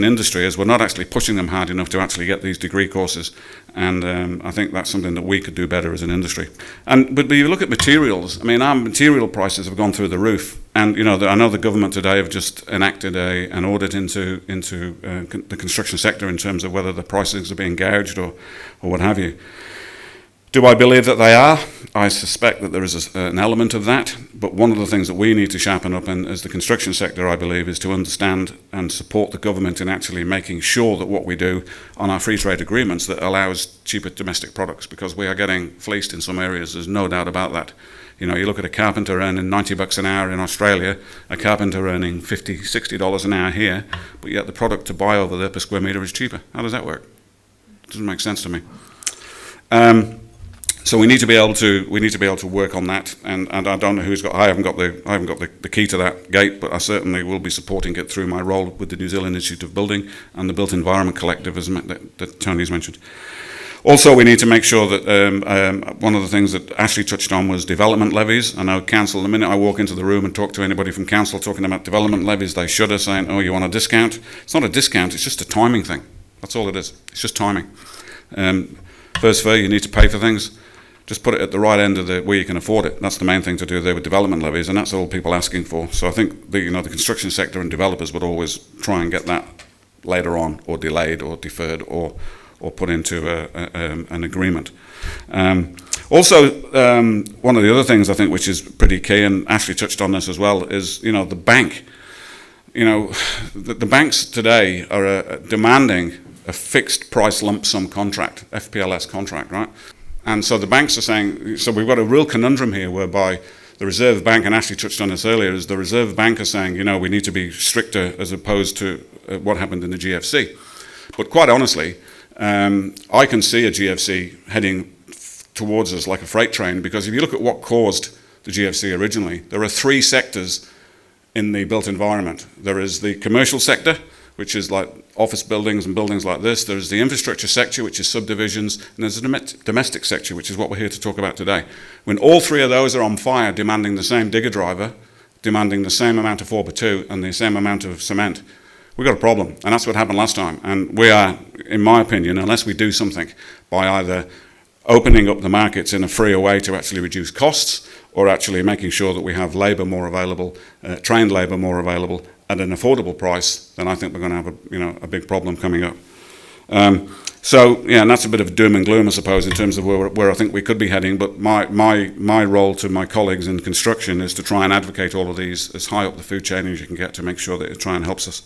industry is we're not actually pushing them hard enough to actually get these degree courses. And I think that's something that we could do better as an industry. But you look at materials. I mean, our material prices have gone through the roof. And I know the government today have just enacted an audit into the construction sector in terms of whether the prices are being gouged or what have you. Do I believe that they are? I suspect that there is an element of that, but one of the things that we need to sharpen up in as the construction sector, I believe, is to understand and support the government in actually making sure that what we do on our free trade agreements that allows cheaper domestic products, because we are getting fleeced in some areas, there's no doubt about that. You look at a carpenter earning $90 an hour in Australia, a carpenter earning $50, $60 an hour here, but yet the product to buy over there per square metre is cheaper. How does that work? It doesn't make sense to me. So we need to be able to work on that, and I don't know I haven't got the key to that gate, but I certainly will be supporting it through my role with the New Zealand Institute of Building and the Built Environment Collective, that Tony's mentioned. Also, we need to make sure that one of the things that Ashley touched on was development levies. I know council, the minute I walk into the room and talk to anybody from council talking about development levies, they shudder, saying, oh, you want a discount? It's not a discount, it's just a timing thing. That's all it is. It's just timing. First fair, you need to pay for things. Just put it at the right end of where you can afford it. That's the main thing to do there with development levies, and that's all people asking for. So I think the construction sector and developers would always try and get that later on, or delayed, or deferred, or put into an agreement. Also, one of the other things I think which is pretty key, and Ashley touched on this as well, is the bank. The banks today are demanding a fixed price lump sum contract, FPLS contract, right? And so the banks are saying, so we've got a real conundrum here whereby the Reserve Bank, and Ashley touched on this earlier, is the Reserve Bank are saying, we need to be stricter as opposed to what happened in the GFC. But quite honestly, I can see a GFC heading towards us like a freight train, because if you look at what caused the GFC originally, there are three sectors in the built environment. There is the commercial sector, which is like office buildings and buildings like this. There's the infrastructure sector, which is subdivisions, and there's the domestic sector, which is what we're here to talk about today. When all three of those are on fire, demanding the same digger driver, demanding the same amount of 4x2 and the same amount of cement, we've got a problem. And that's what happened last time. And we are, in my opinion, unless we do something by either opening up the markets in a freer way to actually reduce costs, or actually making sure that we have labour more available, trained labour more available at an affordable price, then I think we're going to have a big problem coming up. And that's a bit of doom and gloom, I suppose, in terms of where I think we could be heading. But my role to my colleagues in construction is to try and advocate all of these as high up the food chain as you can get to make sure that it try and helps us.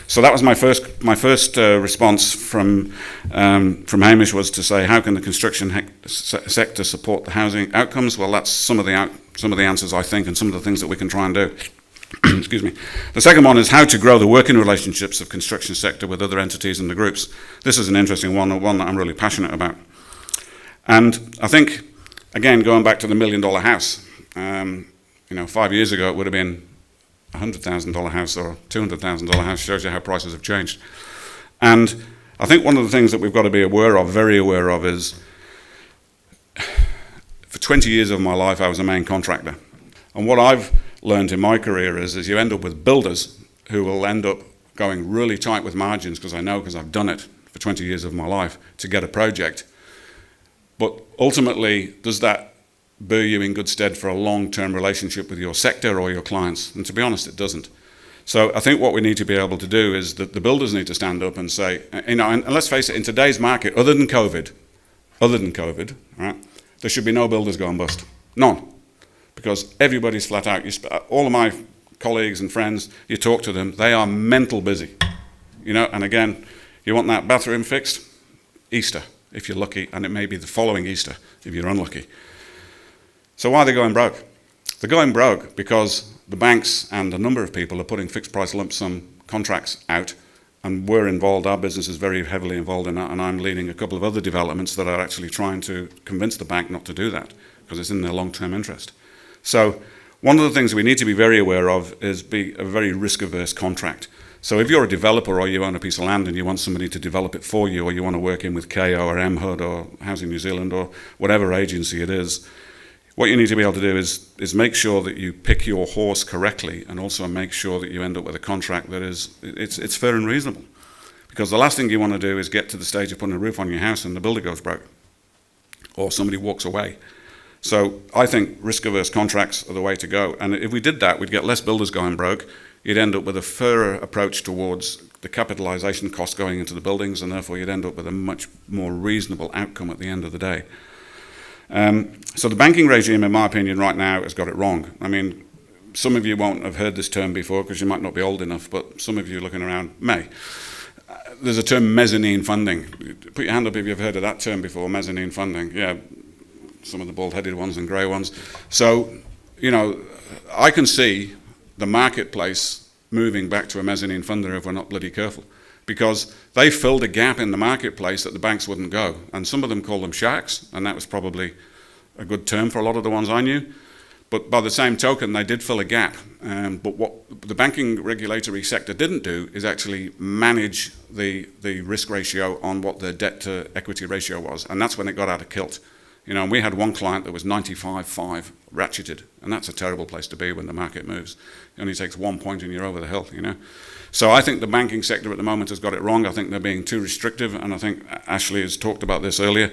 So that was my first response from Hamish, was to say, how can the construction sector support the housing outcomes? Well, that's some of the answers, I think, and some of the things that we can try and do. Excuse me. The second one is how to grow the working relationships of construction sector with other entities and the groups. This is an interesting one that I'm really passionate about. And I think, again, going back to the $1 million house, 5 years ago it would have been a $100,000 house or $200,000 house. Shows you how prices have changed. And I think one of the things that we've got to be very aware of, is for 20 years of my life I was a main contractor. And what I've learned in my career is you end up with builders who will end up going really tight with margins, because I've done it for 20 years of my life, to get a project. But ultimately, does that bear you in good stead for a long-term relationship with your sector or your clients? And to be honest, it doesn't. So I think what we need to be able to do is that the builders need to stand up and say, and let's face it, in today's market, other than COVID, right, there should be no builders going bust. None. Because everybody's flat out. All of my colleagues and friends, you talk to them, they are mental busy. And again, you want that bathroom fixed? Easter, if you're lucky, and it may be the following Easter if you're unlucky. So why are they going broke? They're going broke because the banks and a number of people are putting fixed price lump sum contracts out, and we're involved, our business is very heavily involved in that, and I'm leading a couple of other developments that are actually trying to convince the bank not to do that, because it's in their long-term interest. So one of the things we need to be very aware of is be a very risk-averse contract. So if you're a developer or you own a piece of land and you want somebody to develop it for you, or you want to work in with KO or MHUD or Housing New Zealand or whatever agency it is, what you need to be able to do is make sure that you pick your horse correctly, and also make sure that you end up with a contract that it's fair and reasonable. Because the last thing you want to do is get to the stage of putting a roof on your house and the builder goes broke, or somebody walks away. So I think risk-averse contracts are the way to go. And if we did that, we'd get less builders going broke. You'd end up with a fairer approach towards the capitalisation cost going into the buildings, and therefore you'd end up with a much more reasonable outcome at the end of the day. So the banking regime, in my opinion, right now has got it wrong. I mean, some of you won't have heard this term before because you might not be old enough, but some of you looking around may. There's a term, mezzanine funding. Put your hand up if you've heard of that term before, mezzanine funding. Yeah, some of the bald-headed ones and grey ones. So, I can see the marketplace moving back to a mezzanine funder if we're not bloody careful, because they filled a gap in the marketplace that the banks wouldn't go. And some of them call them sharks, and that was probably a good term for a lot of the ones I knew. But by the same token, they did fill a gap. But what the banking regulatory sector didn't do is actually manage the risk ratio on what the debt-to-equity ratio was. And that's when it got out of kilt. And we had one client that was 95.5 ratcheted, and that's a terrible place to be when the market moves. It only takes 1 point and you're over the hill, So I think the banking sector at the moment has got it wrong. I think they're being too restrictive, and I think Ashley has talked about this earlier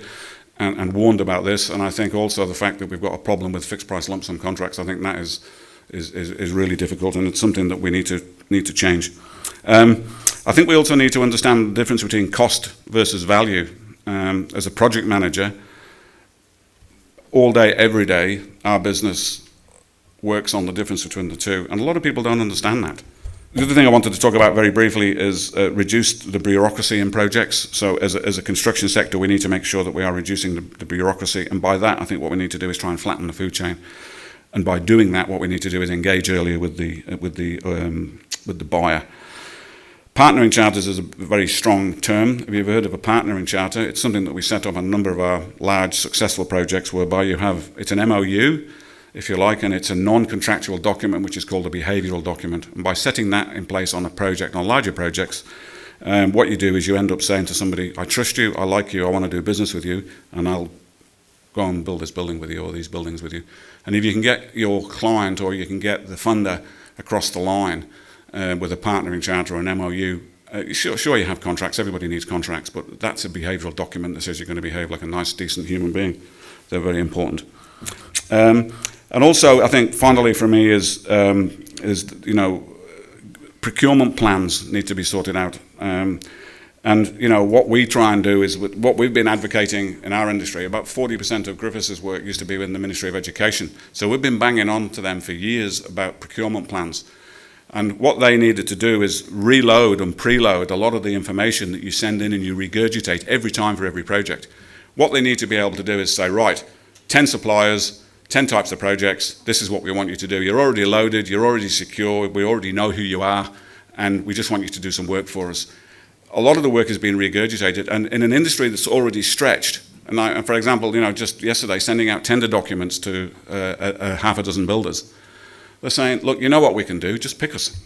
and warned about this. And I think also the fact that we've got a problem with fixed price lump sum contracts, I think that is really difficult, and it's something that we need to change. I think we also need to understand the difference between cost versus value. As a project manager, all day, every day, our business works on the difference between the two. And a lot of people don't understand that. The other thing I wanted to talk about very briefly is reduce the bureaucracy in projects. So as a construction sector, we need to make sure that we are reducing the bureaucracy. And by that, I think what we need to do is try and flatten the food chain. And by doing that, what we need to do is engage earlier with the buyer. Partnering charters is a very strong term. Have you ever heard of a partnering charter? It's something that we set up on a number of our large successful projects whereby it's an MOU, if you like, and it's a non-contractual document which is called a behavioural document. And by setting that in place on a project, on larger projects, what you do is you end up saying to somebody, I trust you, I like you, I want to do business with you, and I'll go and build this building with you or these buildings with you. And if you can get your client or you can get the funder across the line with a partnering charter or an MOU, sure you have contracts, everybody needs contracts, but that's a behavioural document that says you're going to behave like a nice, decent human being. They're very important. And also, I think finally for me is procurement plans need to be sorted out. And what we try and do is what we've been advocating in our industry. About 40% of Griffiths' work used to be in the Ministry of Education, so we've been banging on to them for years about procurement plans. And what they needed to do is reload and preload a lot of the information that you send in and you regurgitate every time for every project. What they need to be able to do is say, right, 10 suppliers, 10 types of projects, this is what we want you to do. You're already loaded, you're already secure, we already know who you are, and we just want you to do some work for us. A lot of the work is being regurgitated, and in an industry that's already stretched, and for example, just yesterday, sending out tender documents to a half a dozen builders, they're saying, look, you know what we can do, just pick us.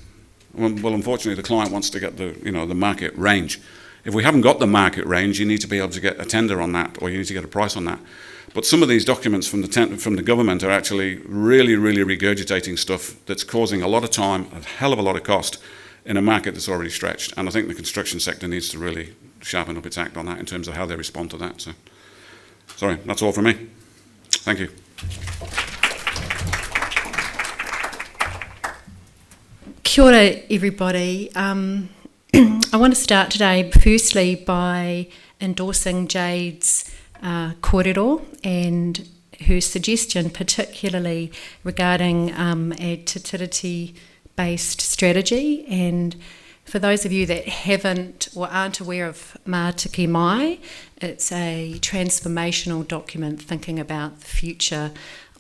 Well, unfortunately, the client wants to get the market range. If we haven't got the market range, you need to be able to get a tender on that, or you need to get a price on that. But some of these documents from the government are actually really, really regurgitating stuff that's causing a lot of time, a hell of a lot of cost in a market that's already stretched. And I think the construction sector needs to really sharpen up its act on that in terms of how they respond to that. So, sorry, that's all from me. Thank you. Kia ora, everybody. I want to start today firstly by endorsing Jade's kōrero and her suggestion, particularly regarding a tititi-based strategy. And for those of you that haven't or aren't aware of Mātiki Mai, it's a transformational document thinking about the future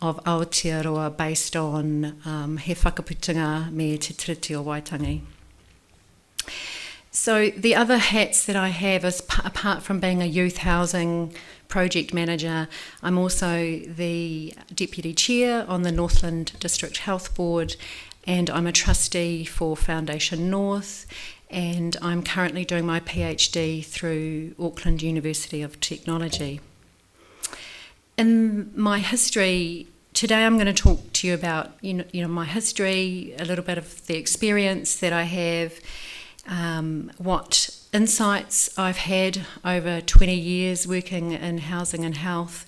of Aotearoa based on he whakaputunga me te tiriti o Waitangi. So the other hats that I have is, apart from being a youth housing project manager, I'm also the Deputy Chair on the Northland District Health Board, and I'm a trustee for Foundation North, and I'm currently doing my PhD through Auckland University of Technology. In my history, today I'm going to talk to you about my history, a little bit of the experience that I have, what insights I've had over 20 years working in housing and health,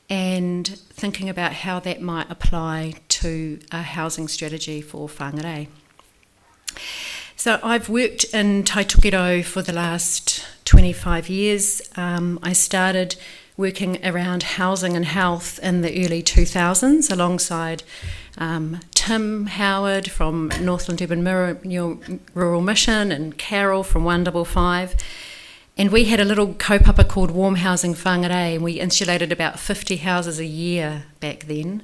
and thinking about how that might apply to a housing strategy for whāngai. So I've worked in Taitokiro for the last 25 years. I started working around housing and health in the early 2000s alongside Tim Howard from Northland Urban Rural Mission and Carol from 155. And we had a little kaupapa called Warm Housing Whangarei, and we insulated about 50 houses a year back then.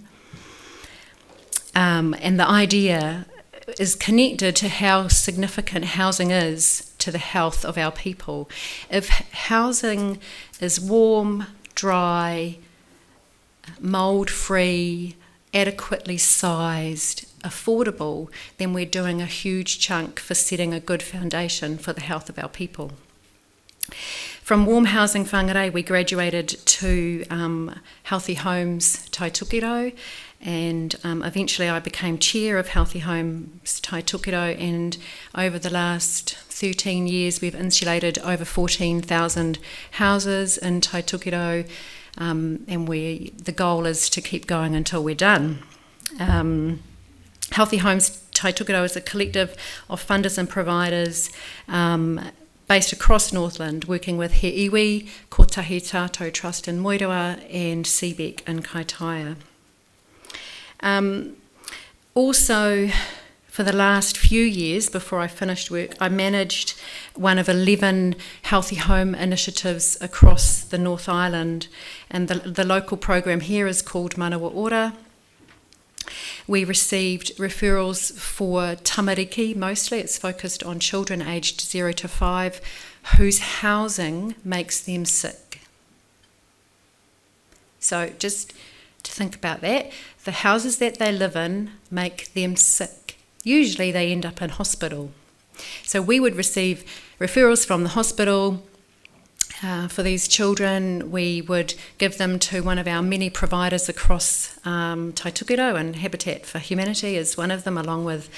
And the idea is connected to how significant housing is to the health of our people. If housing is warm, dry, mould-free, adequately sized, affordable, then we're doing a huge chunk for setting a good foundation for the health of our people. From Warm Housing Whangarei, we graduated to Healthy Homes Taitokiro, and eventually I became chair of Healthy Homes Taitokiro, and over the last 13 years we've insulated over 14,000 houses in Taitokiro, and the goal is to keep going until we're done. Healthy Homes Taitokiro is a collective of funders and providers based across Northland, working with He Iwi, Kotahi Tātou Trust in Moeroa, and CBEC in Kaitaia. Also, For the last few years, before I finished work, I managed one of 11 healthy home initiatives across the North Island, and the local program here is called Manawa Ora. We received referrals for tamariki mostly. It's focused on children aged 0 to 5 whose housing makes them sick. So just to think about that, the houses that they live in make them sick. Usually they end up in hospital. So we would receive referrals from the hospital for these children. We would give them to one of our many providers across Taitukiro, and Habitat for Humanity is one of them, along with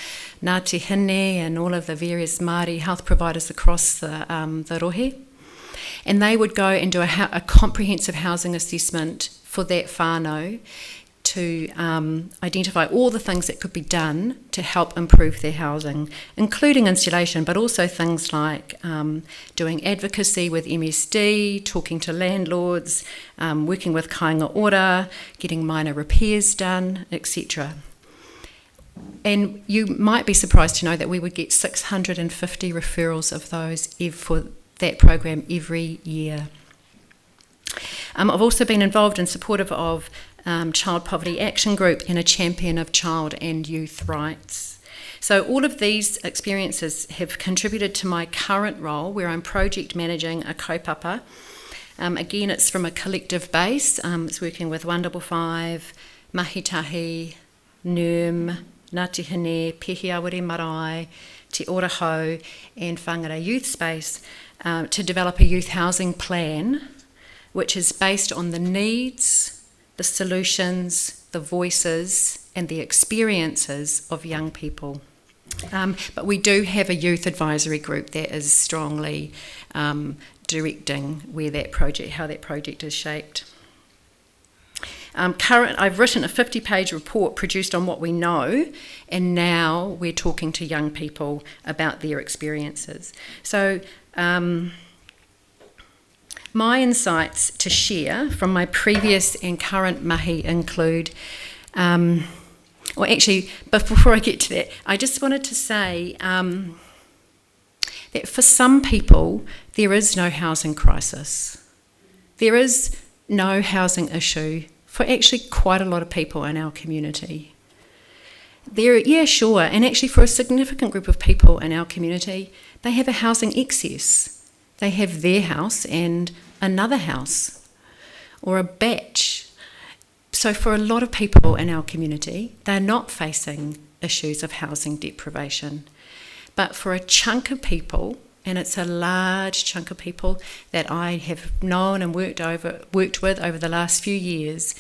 Ngāti Hine and all of the various Māori health providers across the rohe. And they would go and do a comprehensive housing assessment for that whānau to identify all the things that could be done to help improve their housing, including insulation, but also things like doing advocacy with MSD, talking to landlords, working with kāinga ora, getting minor repairs done, etc. And you might be surprised to know that we would get 650 referrals of those for that program every year. I've also been involved and supportive of Child Poverty Action Group and a champion of child and youth rights. So all of these experiences have contributed to my current role, where I'm project managing a kaupapa. Again, it's from a collective base. It's working with 155, Mahitahi, NURM, Ngāti Hine, Pehiawere Marae, Te Ora Hau and Whangara Youth Space to develop a youth housing plan which is based on the needs, the solutions, the voices and the experiences of young people. But we do have a youth advisory group that is strongly directing how that project is shaped. I've written a 50-page report produced on what we know, and now we're talking to young people about their experiences. So my insights to share from my previous and current mahi include, but before I get to that, I just wanted to say that for some people, there is no housing crisis. There is no housing issue for actually quite a lot of people in our community. Sure, and actually for a significant group of people in our community, they have a housing excess. They have their house and another house, or a batch. So for a lot of people in our community, they're not facing issues of housing deprivation. But for a chunk of people, and it's a large chunk of people that I have known and worked with over the last few years,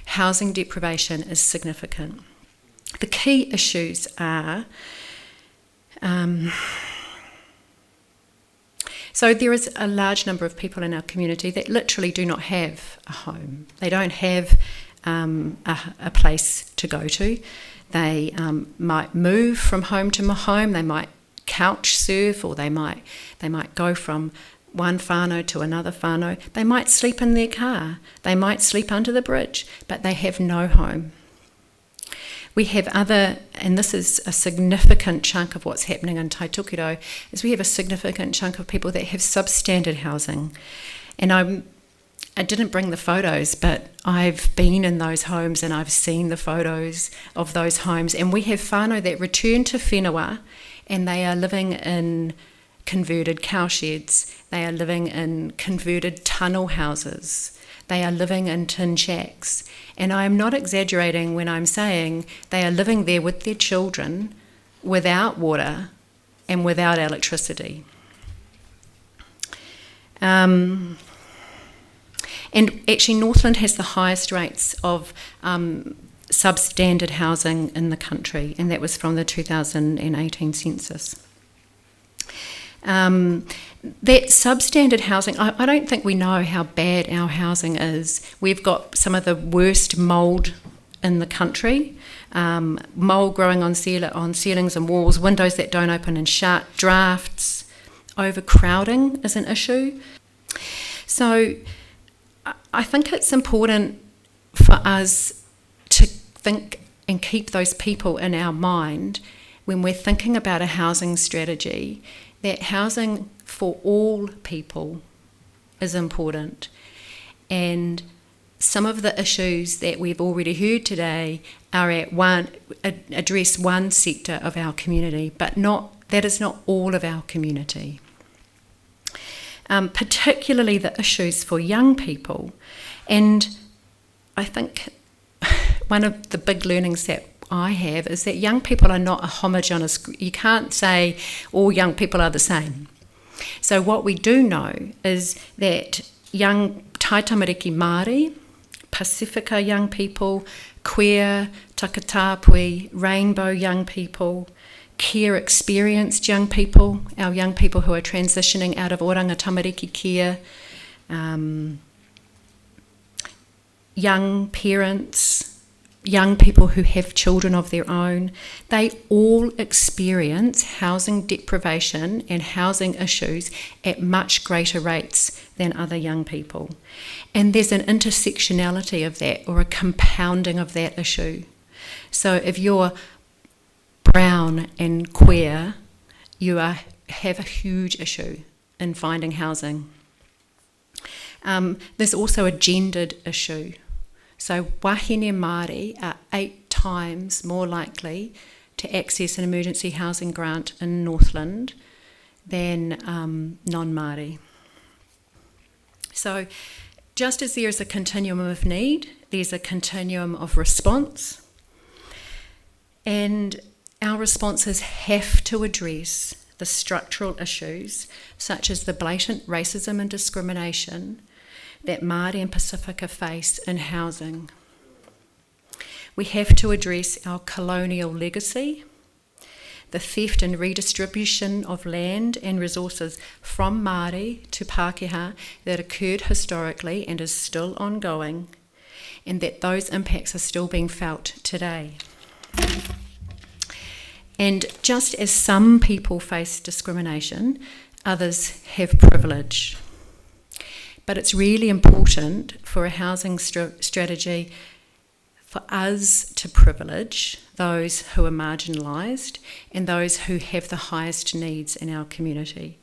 housing deprivation is significant. The key issues are so there is a large number of people in our community that literally do not have a home. They don't have a place to go to. They might move from home to home. They might couch surf, or they might go from one whānau to another whānau. They might sleep in their car. They might sleep under the bridge, but they have no home. We have and this is a significant chunk of what's happening in Taitukiro, is we have a significant chunk of people that have substandard housing. And I didn't bring the photos, but I've been in those homes and I've seen the photos of those homes. And we have whānau that return to whenua, and they are living in converted cowsheds. They are living in converted tunnel houses. They are living in tin shacks. And I am not exaggerating when I'm saying they are living there with their children without water and without electricity. And actually Northland has the highest rates of substandard housing in the country, and that was from the 2018 census. That substandard housing, I don't think we know how bad our housing is. We've got some of the worst mould in the country, mould growing on ceilings and walls, windows that don't open and shut, drafts, overcrowding is an issue. So I think it's important for us to think and keep those people in our mind when we're thinking about a housing strategy, that housing for all people is important. And some of the issues that we've already heard today are address one sector of our community, but that is not all of our community. Particularly the issues for young people. And I think one of the big learnings that I have is that young people are not a homogeneous group. You can't say all young people are the same. So what we do know is that young Tai Tamariki Māori, Pasifika young people, queer, Takatapui, rainbow young people, care experienced young people, our young people who are transitioning out of oranga tamariki care, young parents, young people who have children of their own, they all experience housing deprivation and housing issues at much greater rates than other young people. And there's an intersectionality of that, or a compounding of that issue. So if you're brown and queer, you have a huge issue in finding housing. There's also a gendered issue. So wahine Māori are 8 times more likely to access an emergency housing grant in Northland than non-Māori. So just as there is a continuum of need, there's a continuum of response. And our responses have to address the structural issues, such as the blatant racism and discrimination that Māori and Pasifika face in housing. We have to address our colonial legacy, the theft and redistribution of land and resources from Māori to Pākehā that occurred historically and is still ongoing, and that those impacts are still being felt today. And just as some people face discrimination, others have privilege. But it's really important for a housing strategy for us to privilege those who are marginalised and those who have the highest needs in our community.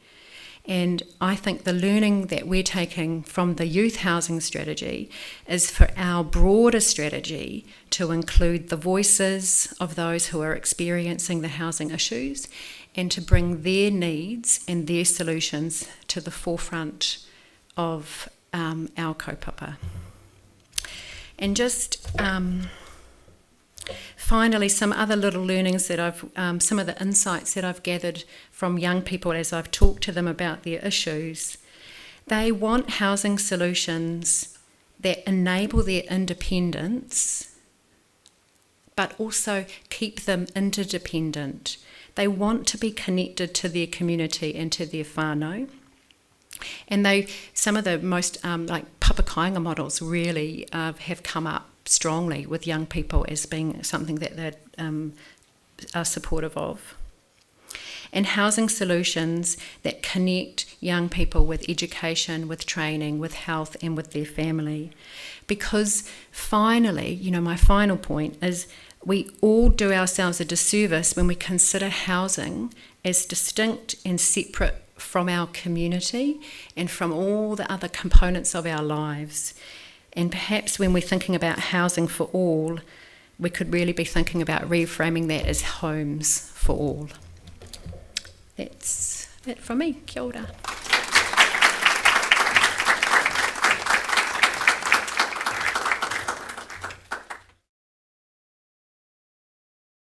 And I think the learning that we're taking from the youth housing strategy is for our broader strategy to include the voices of those who are experiencing the housing issues and to bring their needs and their solutions to the forefront of our kaupapa. And just finally, some other little learnings that some of the insights that I've gathered from young people as I've talked to them about their issues. They want housing solutions that enable their independence, but also keep them interdependent. They want to be connected to their community and to their whānau. And some of the most like papakainga models really have come up strongly with young people as being something that they are supportive of. And housing solutions that connect young people with education, with training, with health and with their family. Because finally, my final point is we all do ourselves a disservice when we consider housing as distinct and separate from our community and from all the other components of our lives. And perhaps when we're thinking about housing for all, we could really be thinking about reframing that as homes for all. That's it from me. Kia ora.